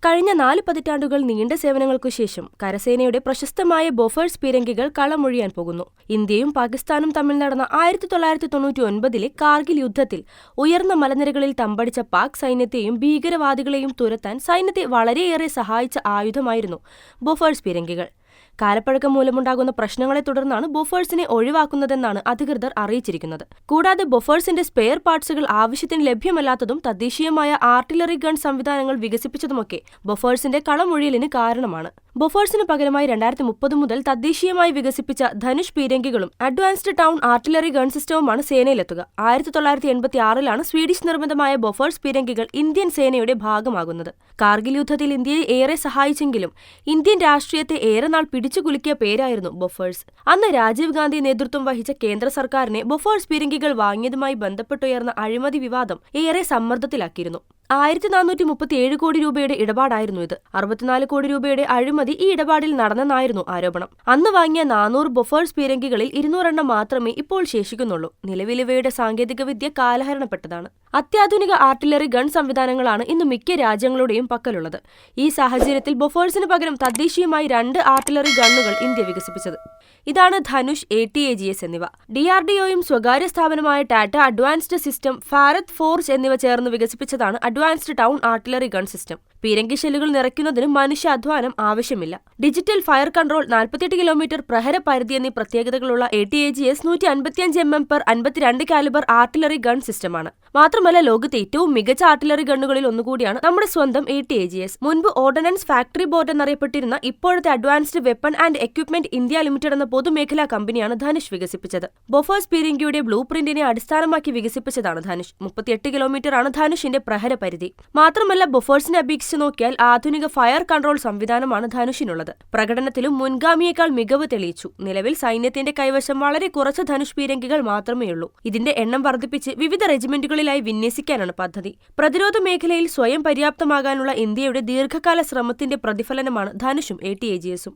കഴിഞ്ഞ 4 പതിറ്റാണ്ടുകൾ നീണ്ട സേവനങ്ങൾക്കു ശേഷം കരസേനയുടെ പ്രശസ്തമായ ബോഫേഴ്സ് പീരങ്കികൾ കളമൊഴിയാൻ പോകുന്നു. ഇന്ത്യയും പാകിസ്ഥാനും തമ്മിൽ നടന്ന 1999-ലെ കാർഗിൽ യുദ്ധത്തിൽ ഉയർന്ന മലനിരകളിൽ തമ്പടിച്ച പാക് സൈന്യത്തെയും ഭീകരവാദികളെയും തുരത്താൻ സൈന്യത്തെ വളരെയേറെ സഹായിച്ച ആയുധമായിരുന്നു ബോഫേഴ്സ് പീരങ്കികൾ. കാലപ്പഴക്കം മൂലമുണ്ടാകുന്ന പ്രശ്നങ്ങളെ തുടർന്നാണ് ബോഫേഴ്സിനെ ഒഴിവാക്കുന്നതെന്നാണ് അധികൃതർ അറിയിച്ചിരിക്കുന്നത്. കൂടാതെ ബോഫേഴ്സിന്റെ സ്പെയർ പാർട്സുകൾ ആവശ്യത്തിന് ലഭ്യമല്ലാത്തതും തദ്ദേശീയമായ ആർട്ടിലറി ഗൺ സംവിധാനങ്ങൾ വികസിപ്പിച്ചതുമൊക്കെ ബോഫേഴ്സിന്റെ കളമൊഴിയലിന് കാരണമാണ്. ബോഫേഴ്സിന് പകരമായി 2030 മുതൽ തദ്ദേശീയമായി വികസിപ്പിച്ച ധനുഷ് പീരങ്കികളും അഡ്വാൻസ്ഡ് ടൗൺ ആർട്ടിലറി ഗൺ സിസ്റ്റവുമാണ് സേനയിലെത്തുക. 1986-ലാണ് സ്വീഡിഷ് നിർമ്മിതമായ ബോഫേഴ്സ് പീരങ്കികൾ ഇന്ത്യൻ സേനയുടെ ഭാഗമാകുന്നത്. കാർഗിൽ യുദ്ധത്തിൽ ഇന്ത്യയെ ഏറെ സഹായിച്ചെങ്കിലും ഇന്ത്യൻ രാഷ്ട്രീയത്തെ ഏറെ നാൾ പിടിച്ചുകുലുക്കിയ പേരായിരുന്നു ബോഫേഴ്സ്. അന്ന് രാജീവ് ഗാന്ധി നേതൃത്വം വഹിച്ച കേന്ദ്ര സർക്കാരിനെ ബോഫേഴ്സ് പീരങ്കികൾ വാങ്ങിയതുമായി ബന്ധപ്പെട്ടുയർന്ന അഴിമതി വിവാദം ഏറെ സമ്മർദ്ദത്തിലാക്കിയിരുന്നു. 1437 കോടി രൂപയുടെ ഇടപാടായിരുന്നു ഇത്. 64 കോടി രൂപയുടെ അഴിമതി ഈ ഇടപാടിൽ നടന്നെന്നായിരുന്നു ആരോപണം. അന്ന് വാങ്ങിയ 400 ബോഫേഴ്സ് പീരങ്കികളിൽ 200 എണ്ണം മാത്രമേ ഇപ്പോൾ ശേഷിക്കുന്നുള്ളൂ. നിലവിലിവയുടെ സാങ്കേതികവിദ്യ കാലഹരണപ്പെട്ടതാണ്. അത്യാധുനിക ആർട്ടിലറി ഗൺ സംവിധാനങ്ങളാണ് ഇന്ന് മിക്ക രാജ്യങ്ങളുടെയും പക്കലുള്ളത്. ഈ സാഹചര്യത്തിൽ ബോഫേഴ്സിന് പകരം തദ്ദേശീയമായി 2 ആർട്ടിലറി ഗണ്ണുകൾ ഇന്ത്യ വികസിപ്പിച്ചത്. ഇതാണ് ധനുഷ്, ATAGS എന്നിവ. DRDOയും സ്വകാര്യ സ്ഥാപനമായ Tata advanced system, Bharat forge എന്നിവ ചേർന്ന് വികസിപ്പിച്ചതാണ് advanced towed artillery gun system. പീരങ്കി ഷെല്ലുകൾ നിറയ്ക്കുന്നതിന് മനുഷ്യ അധ്വാനം ആവശ്യമില്ല. ഡിജിറ്റൽ ഫയർ കൺട്രോൾ, 48 കിലോമീറ്റർ പ്രഹര പരിധി എന്നീ പ്രത്യേകതകളുള്ള ATAGS 155 mm/52 calibre artillery gun സിസ്റ്റമാണ്. മാത്രമല്ല ലോകത്തെ ഏറ്റവും മികച്ച ആർട്ടിലറി ഗണ്ണുകളിൽ ഒന്നുകൂടിയാണ് നമ്മുടെ സ്വന്തം ATAGS. മുൻപ് ഓർഡിനൻസ് ഫാക്ടറി ബോർഡ് എന്നറിയപ്പെട്ടിരുന്ന ഇപ്പോഴത്തെ advanced weapon and equipment India limited എന്ന പൊതുമേഖലാ കമ്പനിയാണ് ധനുഷ് വികസിപ്പിച്ചത്. ബോഫേഴ്സ് പീരങ്കിയുടെ ബ്ലൂ പ്രിന്റിനെ അടിസ്ഥാനമാക്കി വികസിപ്പിച്ചതാണ് ധനുഷ്. 38 കിലോമീറ്ററാണ് ധനുഷിന്റെ പ്രഹര പരിധി. മാത്രമല്ല ബോഫേഴ്സിനെ അപേക്ഷിച്ച് നോക്കിയാൽ ആധുനിക ഫയർ കൺട്രോൾ സംവിധാനമാണ് ധനുഷിനുള്ളത്. പ്രകടനത്തിലും മുൻഗാമിയേക്കാൾ മികവ് തെളിയിച്ചു. നിലവിൽ സൈന്യത്തിന്റെ കൈവശം വളരെ കുറച്ച് ധനുഷ് പീരങ്കികൾ മാത്രമേയുള്ളൂ. ഇതിന്റെ എണ്ണം വർദ്ധിപ്പിച്ച് വിവിധ റെജിമെന്റുകളിലായി വിന്യസിക്കാനാണ് പദ്ധതി. പ്രതിരോധ മേഖലയിൽ സ്വയം പര്യാപ്തമാകാനുള്ള ഇന്ത്യയുടെ ദീർഘകാല ശ്രമത്തിന്റെ പ്രതിഫലനമാണ് ധനുഷും ATAGSഉം.